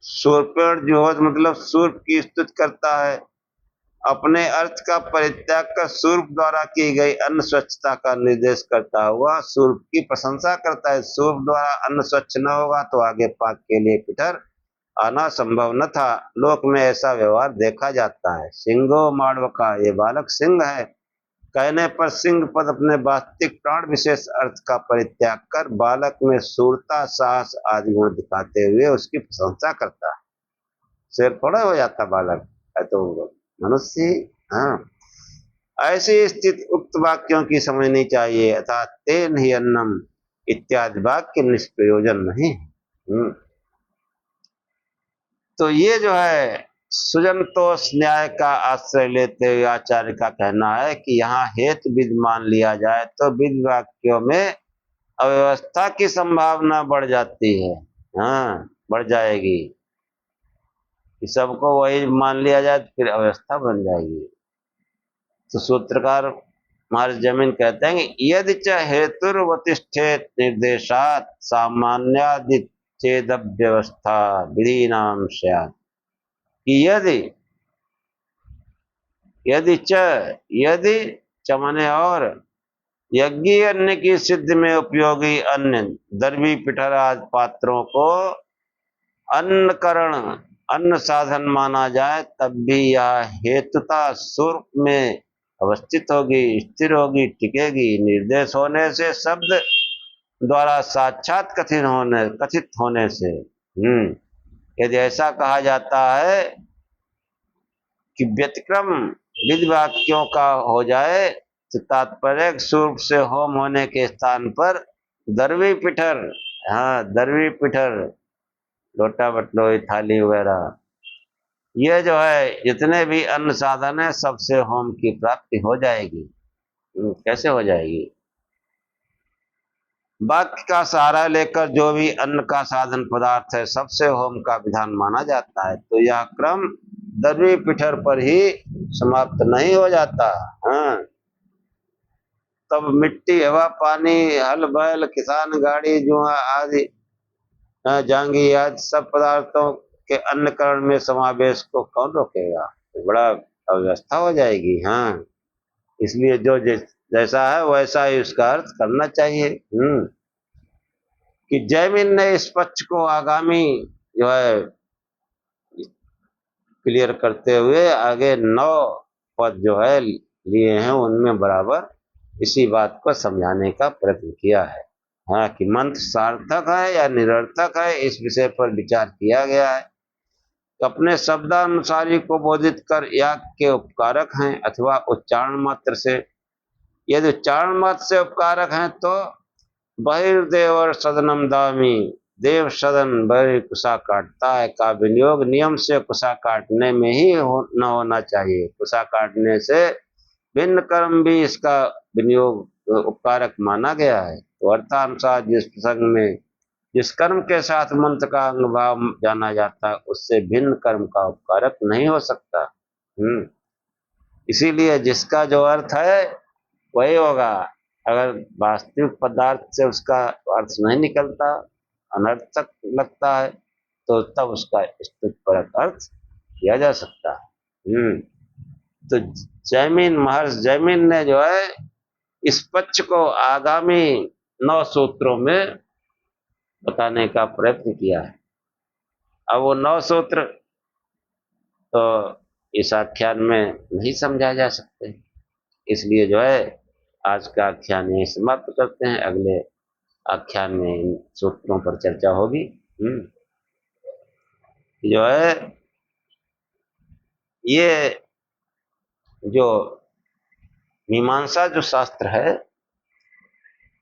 S1: सूर्पेण जो है मतलब सूर्प की स्तुति करता है, अपने अर्थ का परित्याग कर सूर्प द्वारा की गई अन्न स्वच्छता का निर्देश करता हुआ सूर्प की प्रशंसा करता है। सूर्प द्वारा अन्न स्वच्छ न होगा तो आगे पाक के लिए पिठर आना संभव न था। लोक में ऐसा व्यवहार देखा जाता है। सिंहो माड़वका, ये बालक सिंह है, कहने पर सिंह पद अपने वास्तविक प्राण विशेष अर्थ का परित्याग कर बालक में सूरता, साहस आदि गुण दिखाते हुए उसकी प्रशंसा करता है। शेर थोड़ा हो जाता बालक है तो मनुष्य। हाँ, ऐसी स्थिति उक्त वाक्यों की समझनी चाहिए, अर्थात तेन ही अन्नम इत्यादि वाक्य निष्प्रयोजन नहीं। तो ये जो है सुजनतोष न्याय का आश्रय लेते हुए आचार्य का कहना है कि यहाँ हेतु विद मान लिया जाए तो विद वाक्यों में अव्यवस्था की संभावना बढ़ जाती है। हाँ, बढ़ जाएगी कि सबको वही मान लिया जाए तो फिर अव्यवस्था बन जाएगी। तो सूत्रकार महाराज जमीन कहते हैं कि यदि च हेतुर्वतिष्ठेत निर्देशात सामान्यादित चेद व्यवस्था विधि नाम स्यात्, कि यदि, यदि च, यदि चमने और यज्ञ अन्न की सिद्धि में उपयोगी अन्य दरवी पिठर आदि पात्रों को अन्नकरण, अन्न साधन माना जाए तब भी यह हेतुता सूर्प में अवस्थित होगी, स्थिर होगी, टिकेगी। निर्देश होने से शब्द द्वारा साक्षात कथित होने से यदि ऐसा कहा जाता है कि व्यतिक्रम विद वाक्यों का हो जाए तो तात्पर्य सूर्प से होम होने के स्थान पर दरवी पिठर, हाँ दरवी पिठर, लोटा बटलोई थाली वगैरह, ये जो है जितने भी अन्न साधन है सबसे होम की प्राप्ति हो जाएगी। कैसे हो जाएगी? वाक्य का सहारा लेकर जो भी अन्न का साधन पदार्थ है सबसे होम का विधान माना जाता है। तो यह क्रम दरवी पिठर पर ही समाप्त नहीं हो जाता। हाँ, तब मिट्टी, हवा, पानी, हल बैल, किसान, गाड़ी, जुआ आदि, जांगी आदि सब पदार्थों के अन्नकरण में समावेश को कौन रोकेगा? तो बड़ा अव्यवस्था हो जाएगी। हाँ, इसलिए जो जैसा है वैसा ही उसका अर्थ करना चाहिए। कि जैमिन ने इस पक्ष को आगामी जो है क्लियर करते हुए आगे 9 पद जो है लिए हैं उनमें बराबर इसी बात को समझाने का प्रयत्न किया है। हाँ, कि मंत्र सार्थक है या निरर्थक है, इस विषय पर विचार किया गया है। तो अपने शब्दानुसारी को बोधित कर याग के उपकारक हैं अथवा उच्चारण मात्र से। यदि उच्चारण मात्र से उपकारक हैं तो बहिर्देव सदनम दामी, देव सदन बहिर कुशा काटता है का विनियोग नियम से कुशा काटने में ही न होना चाहिए। कुशा काटने से भिन्न कर्म भी इसका विनियोग उपकारक माना गया है। तो अर्थानुसार जिस प्रसंग में जिस कर्म के साथ मंत्र का अंग भाव जाना जाता है उससे भिन्न कर्म का उपकारक नहीं हो सकता। इसीलिए जिसका जो अर्थ है वही होगा। अगर वास्तविक पदार्थ से उसका अर्थ नहीं निकलता, अनर्थक लगता है, तो तब उसका स्तुतिपरक अर्थ किया जा सकता है। तो जैमिन महर्षि जैमिन ने जो है इस पक्ष को आगामी 9 सूत्रों में बताने का प्रयत्न किया है। अब वो 9 सूत्र तो इस आख्यान में नहीं समझा जा सकते, इसलिए जो है आज का आख्यान यही समाप्त करते हैं। अगले आख्यान में इन सूत्रों पर चर्चा होगी। जो है ये जो मीमांसा जो शास्त्र है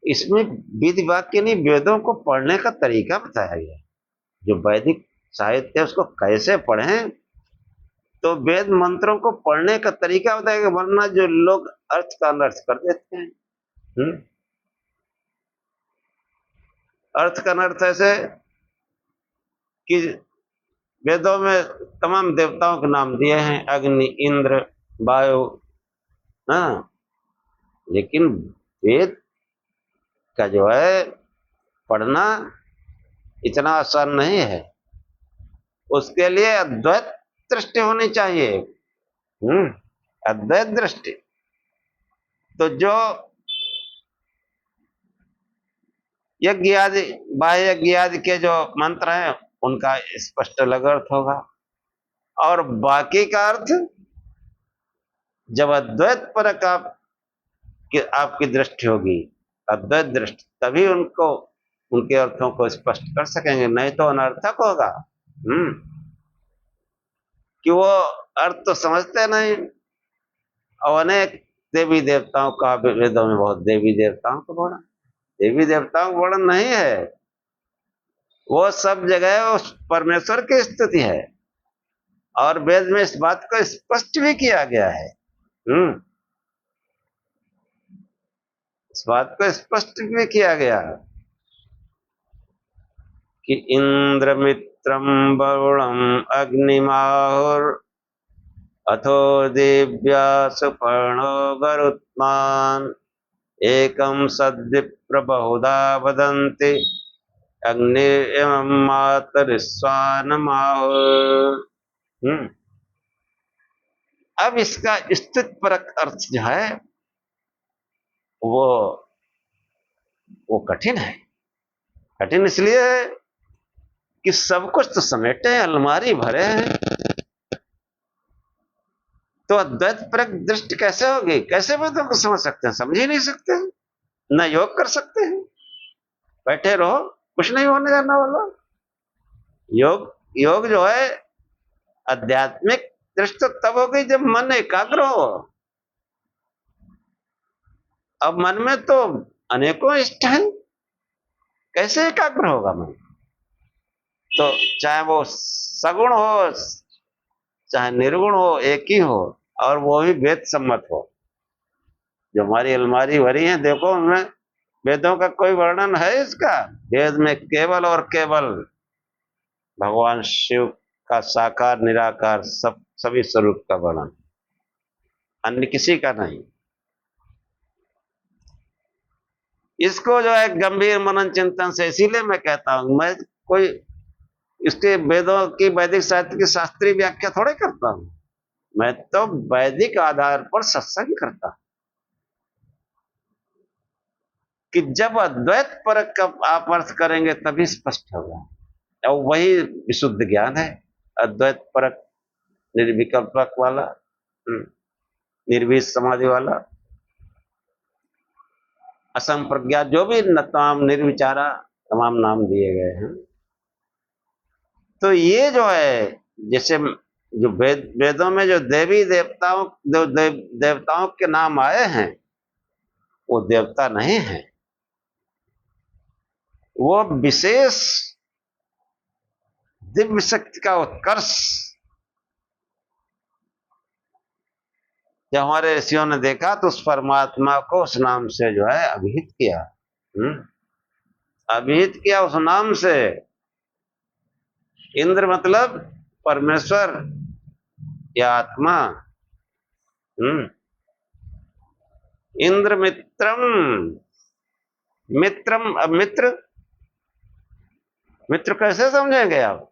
S1: इसमें विधि वाक्य नहीं, वेदों को पढ़ने का तरीका बताया गया है। जो वैदिक साहित्य है उसको कैसे पढ़ें, तो वेद मंत्रों को पढ़ने का तरीका बताया गया, वरना जो लोग अर्थ का अनर्थ कर देते हैं। अर्थ का अनर्थ ऐसे कि वेदों में तमाम देवताओं के नाम दिए हैं, अग्नि, इंद्र, वायु, हाँ, लेकिन वेद का जो है पढ़ना इतना आसान नहीं है। उसके लिए अद्वैत दृष्टि होनी चाहिए। अद्वैत दृष्टि। तो जो यज्ञ आदि बाह्य यज्ञ आदि के जो मंत्र हैं उनका स्पष्ट अलग अर्थ होगा, और बाकी का अर्थ जब अद्वैत पर आपकी दृष्टि होगी, अद्वैत दृष्टि, तभी उनको उनके अर्थों को स्पष्ट कर सकेंगे, नहीं तो अनर्थक होगा। कि वो अर्थ तो समझते नहीं। और अनेक देवी देवताओं का वेदों में बहुत देवी देवताओं का वर्णन, देवी देवताओं का वर्णन नहीं है, वो सब जगह उस परमेश्वर की स्तुति है। और वेद में इस बात को स्पष्ट भी किया गया है। इस बात को स्पष्ट भी किया गया है कि इंद्रमित्रम वरुणम अग्निमाहुर अथो दिव्या सुपर्णो गरुत्मान एकम सद्विप्र बहुधा वदन्ति अग्निर्यमं मातरिस्वानमाहुः। अब इसका स्तुतिपरक अर्थ जो है वो कठिन है। कठिन इसलिए है कि सब कुछ तो समेटे हैं, अलमारी भरे हैं, तो अद्वैत परक दृष्टि कैसे होगी? कैसे वेदों को समझ सकते हैं? समझ ही नहीं सकते, न योग कर सकते हैं। बैठे रहो, कुछ नहीं होने जाना वाला। योग जो है आध्यात्मिक दृष्टि तब हो गई जब मन एकाग्र हो। अब मन में तो अनेकों इष्ट हैं, कैसे एकाग्र होगा मन? तो चाहे वो सगुण हो चाहे निर्गुण हो, एक ही हो, और वो भी वेद सम्मत हो। जो हमारी अलमारी भरी है, देखो उनमें वेदों का कोई वर्णन है इसका? वेद में केवल और केवल भगवान शिव का साकार निराकार सभी स्वरूप का वर्णन, अन्य किसी का नहीं। इसको जो है गंभीर मनन चिंतन से, इसीलिए मैं कहता हूं, मैं कोई इसके वेदों की वैदिक साहित्य की शास्त्रीय व्याख्या थोड़े करता हूं, मैं तो वैदिक आधार पर सत्संग करता हूं कि जब अद्वैत परक का आप अर्थ करेंगे तभी स्पष्ट होगा, और वही विशुद्ध ज्ञान है, अद्वैत परक निर्विकल्पक वाला, निर्विष समाधि वाला। असंप्रज्ञात, जो भी तमाम निर्विचारा तमाम नाम दिए गए हैं। तो ये जो है, जैसे जो वेदों में जो देवी देवताओं देवताओं के नाम आए हैं, वो देवता नहीं है, वो विशेष दिव्य शक्ति का उत्कर्ष। जब हमारे ऋषियों ने देखा तो उस परमात्मा को उस नाम से जो है अभिहित किया। अभिहित किया उस नाम से। इंद्र मतलब परमेश्वर या आत्मा। इंद्र मित्रम, मित्रम। अब मित्र, मित्र कैसे समझेंगे आप?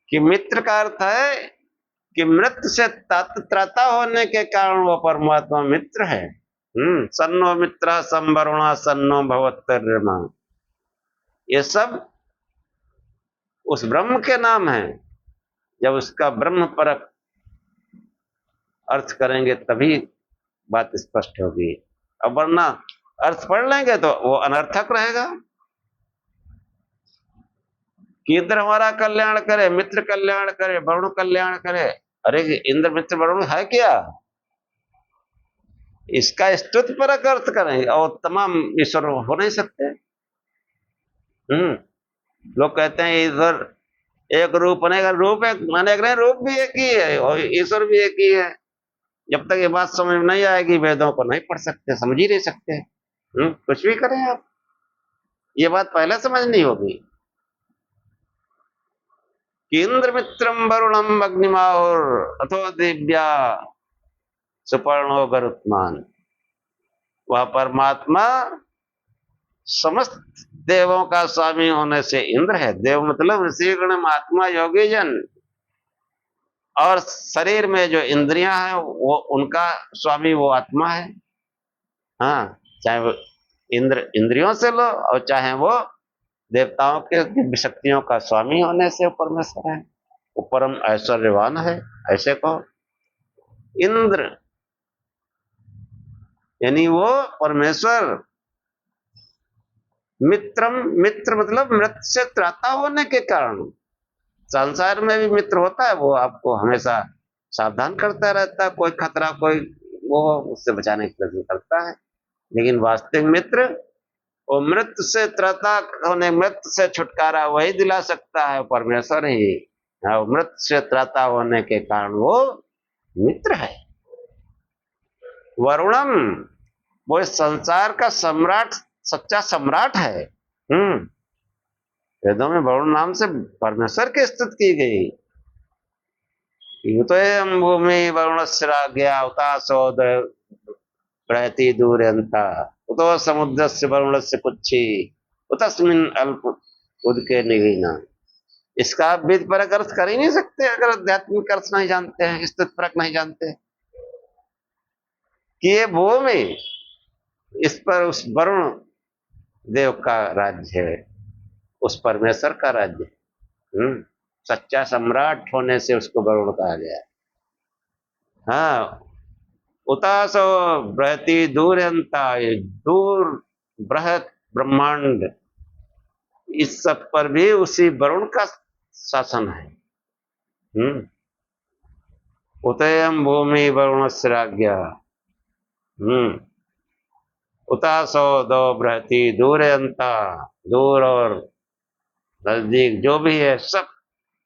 S1: कि मित्र का अर्थ है कि मृत्यु से त्राता होने के कारण वो परमात्मा मित्र है। सन्नो मित्र संवरुणा सन्नो भवत्तर्यमा, ये सब उस ब्रह्म के नाम है। जब उसका ब्रह्म परक अर्थ करेंगे तभी बात स्पष्ट होगी। अब वरना अर्थ पढ़ लेंगे तो वो अनर्थक रहेगा। कि इंद्र हमारा कल्याण करे, मित्र कल्याण करे, वरुण कल्याण करे। अरे इंद्र मित्र वरुण है क्या? इसका स्तुति परक अर्थ करें और तमाम ईश्वर हो नहीं सकते। लोग कहते हैं ईश्वर एक रूप अनेक, रूप एक अनेक नहीं, रूप भी एक ही है और ईश्वर भी एक ही है। जब तक ये बात समझ में नहीं आएगी वेदों को नहीं पढ़ सकते, समझ ही नहीं सकते। कुछ भी करें आप, ये बात पहले समझनी होगी। इंद्र मित्रम वरुणम अग्निमाहुर अथो दिव्या सुपर्णो गरुत्मान, वह परमात्मा समस्त देवों का स्वामी होने से इंद्र है। देव मतलब ऋषिगण महात्मा योगी जन, और शरीर में जो इंद्रियां हैं वो उनका स्वामी वो आत्मा है। हाँ, चाहे वो इंद्र इंद्रियों से लो और चाहे वो देवताओं के दिव्य शक्तियों का स्वामी होने से परमेश्वर है, वो परम ऐश्वर्यवान है। ऐसे कहो इंद्र यानी वो परमेश्वर। मित्रम, मित्र मतलब मृत्यु से त्राता होने के कारण। संसार में भी मित्र होता है, वो आपको हमेशा सावधान करता रहता है, कोई खतरा कोई वो उससे बचाने की कोशिश करता है। लेकिन वास्तविक मित्र वो मृत्यु से त्राता होने, मृत्यु से छुटकारा वही दिला सकता है, परमेश्वर ही। मृत्यु से त्राता होने के कारण वो मित्र है। वरुणम वो इस संसार का सम्राट, सच्चा सम्राट है। वेदों में वरुण नाम से परमेश्वर की स्तुति की गई। युतोयम भूमि वरुणस्य राज्ञा उतासोद प्रहति दूरयंता उतो समुद्रस्य वरुणस्य कुच्छी उतस्मिन् अल्प उदके निगीना। इसका आप विध परक अर्थ कर ही नहीं सकते अगर आध्यात्मिक अर्थ नहीं जानते हैं, स्तुति परक नहीं जानते। कि ये भूमि, इस पर उस वरुण देव का राज्य है, उस परमेश्वर का राज्य है। सच्चा सम्राट होने से उसको वरुण कहा गया। हाँ, उतासो बृहति दूरयंता, दूर बृहत ब्रह्मांड, इस सब पर भी उसी वरुण का शासन है। उतयम भूमि वरुणस्य राज्ञा। उतासो दो बृहति दूरयंता, दूर और नजदीक जो भी है सब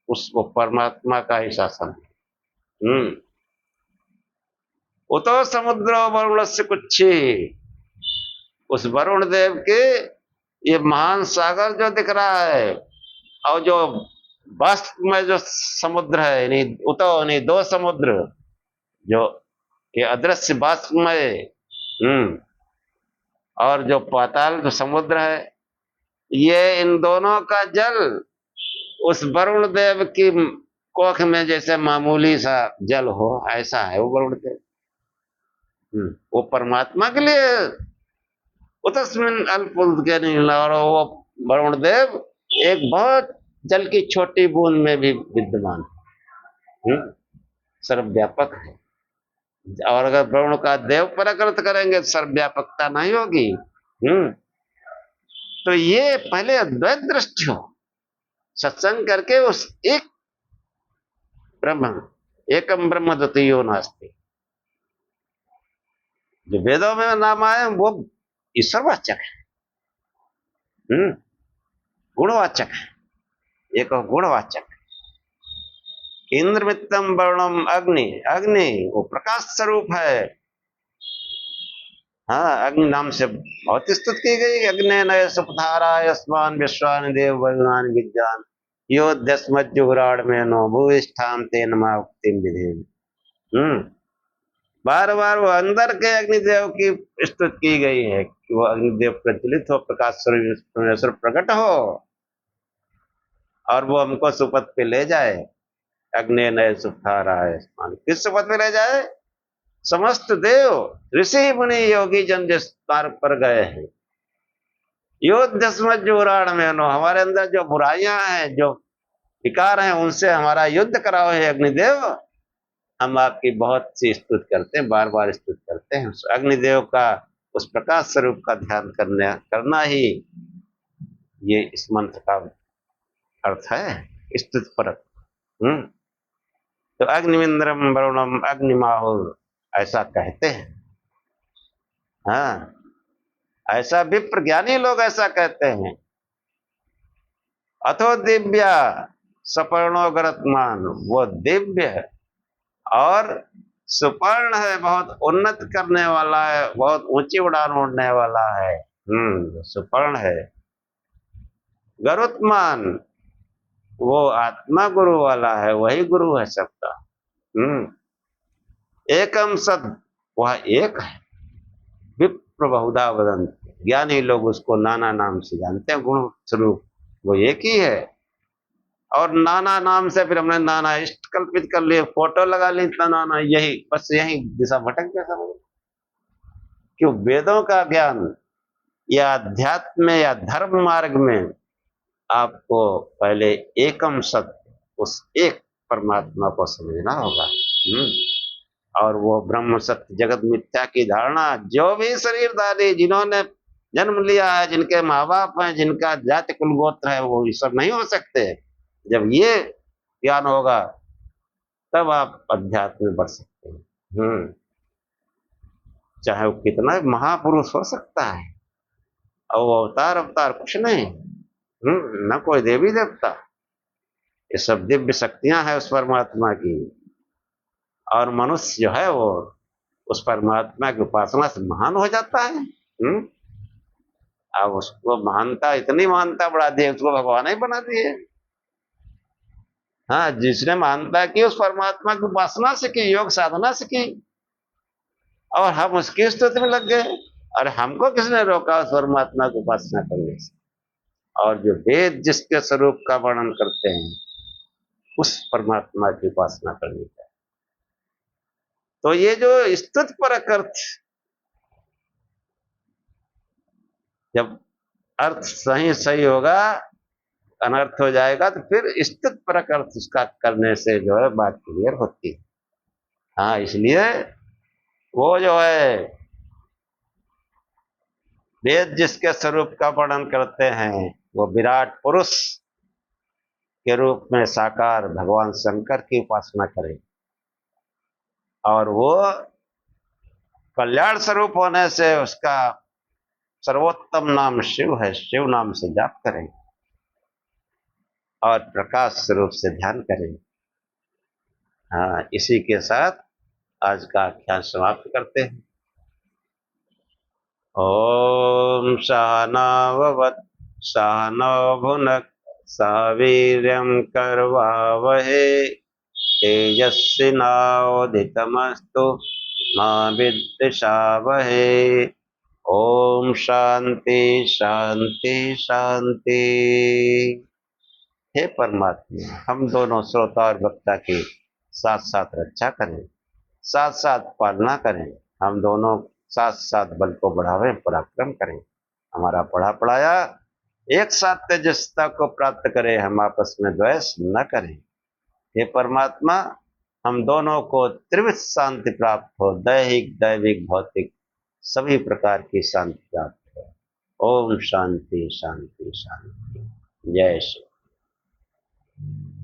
S1: उसको परमात्मा का ही शासन है। उतो समुद्र वरुण से कुच्छी, उस वरुण देव के ये महान सागर जो दिख रहा है, और जो वास्तव में जो समुद्र है, यानी उतो यानी दो समुद्र, जो ये अदृश्य वास्तव में, और जो पाताल जो समुद्र है, ये इन दोनों का जल उस वरुण देव की कोख में जैसे मामूली सा जल हो, ऐसा है वो वरुण देव। वो परमात्मा के लिए उतस्मिन अल्प उदके निगीना, और वो वरुण देव एक बहुत जल की छोटी बूंद में भी विद्यमान, सर्वव्यापक है। और अगर ब्रह्म का देव परक अर्थ करेंगे तो सर्वव्यापकता नहीं होगी। तो ये पहले अद्वैत दृष्टि हो, सत्संग करके उस एक ब्रह्म, एकम ब्रह्म द्वितीयो नास्ति, जो वेदों में नाम आए वो ईश्वरवाचक है, गुणवाचक है, एक गुणवाचक। इंद्रमित्तम वर्णम अग्नि, अग्नि वो प्रकाश स्वरूप है। हाँ, अग्नि नाम से बहुत स्तुति की गई। अग्नि नय सुपधारा यस्मान विश्वान देव भगवान विज्ञान योद्यस्मज्जुगराड़ में नो भूष्ठाम तेन माक्तिम विधेन। बार बार वो अंदर के अग्निदेव की स्तुति की गई है कि वो अग्निदेव प्रज्वलित हो, प्रकाश स्वरूप परमेश्वर प्रकट हो और वो हमको सुपथ पे ले जाए। अग्नि नय सुपधारा यस्मान, किस सुपथ पे ले जाए? समस्त देव ऋषि मुनि योगी जन जिस मार्ग पर गए हैं, योद्यस्मज्जुगराड़ में नो, हमारे अंदर जो बुराइयां हैं, जो विकार हैं, उनसे हमारा युद्ध कराओ है अग्निदेव। हम आपकी बहुत सी स्तुति करते हैं, बार बार स्तुति करते हैं। अग्निदेव का उस प्रकाश स्वरूप का ध्यान करना ही ये इस मंत्र का अर्थ है, स्तुति परक। तो अग्निमिंद्रम वरुणम अग्निमाहुर ऐसा कहते हैं। हाँ, ऐसा विप्र ज्ञानी लोग ऐसा कहते हैं। अथो दिव्या सपर्णो गरत्मान, वो दिव्य है और सुपर्ण है, बहुत उन्नत करने वाला है, बहुत ऊंची उड़ान उड़ने वाला है। सुपर्ण है। गरुत्मान वो आत्मा गुरु वाला है, वही गुरु है सबका। एकम सद, वह एक है। विप्र बहुधा वदंत, ज्ञानी लोग उसको नाना नाम से जानते हैं। गुण स्वरूप वो एक ही है और नाना नाम से फिर हमने नाना इष्ट कल्पित कर लिए, फोटो लगा ली, इतना नाना, यही बस यही दिशा भटक गया समझ। क्यों? वेदों का ज्ञान या अध्यात्म या धर्म मार्ग में आपको पहले एकम सत्य, उस एक परमात्मा को समझना होगा। और वो ब्रह्म सत्य जगत मिथ्या की धारणा, जो भी शरीरधारी जिन्होंने जन्म लिया है, जिनके माँ बाप हैं, जिनका जाति कुल गोत्र है, वो ईश्वर नहीं हो सकते। जब ये ज्ञान होगा तब आप अध्यात्म में बढ़ सकते हैं। चाहे वो कितना महापुरुष हो सकता है, और वो अवतार कुछ नहीं, न कोई देवी देवता, ये सब दिव्य शक्तियां हैं उस परमात्मा की। और मनुष्य जो है वो उस परमात्मा की उपासना से महान हो जाता है। अब उसको महानता, इतनी महानता बढ़ा दी, उसको भगवान ही बना दिए। हाँ, जिसने महानता की उस परमात्मा की उपासना से की, योग साधना से की, और हम उसकी स्तुति में लग गए। और हमको किसने रोका उस परमात्मा की उपासना करने से? और जो वेद जिसके स्वरूप का वर्णन करते हैं, उस परमात्मा की उपासना करनी चाहिए। तो ये जो स्तुति परक अर्थ, जब अर्थ सही सही होगा, अनर्थ हो जाएगा, तो फिर स्तुति परक अर्थ उसका करने से जो है बात क्लियर होती है। हाँ, इसलिए वो जो है वेद जिसके स्वरूप का वर्णन करते हैं, वो विराट पुरुष के रूप में साकार भगवान शंकर की उपासना करें, और वो कल्याण स्वरूप होने से उसका सर्वोत्तम नाम शिव है, शिव नाम से जाप करें और प्रकाश स्वरूप से ध्यान करें। हाँ, इसी के साथ आज का आख्यान समाप्त करते हैं। ओम सहनाववत् सहनौ भुनक्तु सह वीर्यं करवावहे तेजस्विनावधीतमस्तु मा विद्विषावहे। ओम शांति शांति शांति। हे परमात्मा, हम दोनों श्रोता और वक्ता की साथ साथ रक्षा करें, साथ साथ पालना करें। हम दोनों साथ साथ बल को बढ़ावें, पराक्रम करें। हमारा पढ़ा पढ़ाया एक साथ तेजस्विता को प्राप्त करें, हम आपस में द्वेष न करें। हे परमात्मा, हम दोनों को त्रिविध शांति प्राप्त हो, दैहिक दैविक भौतिक सभी प्रकार की शांति प्राप्त हो। ओम शांति शांति शांति। जय श्री।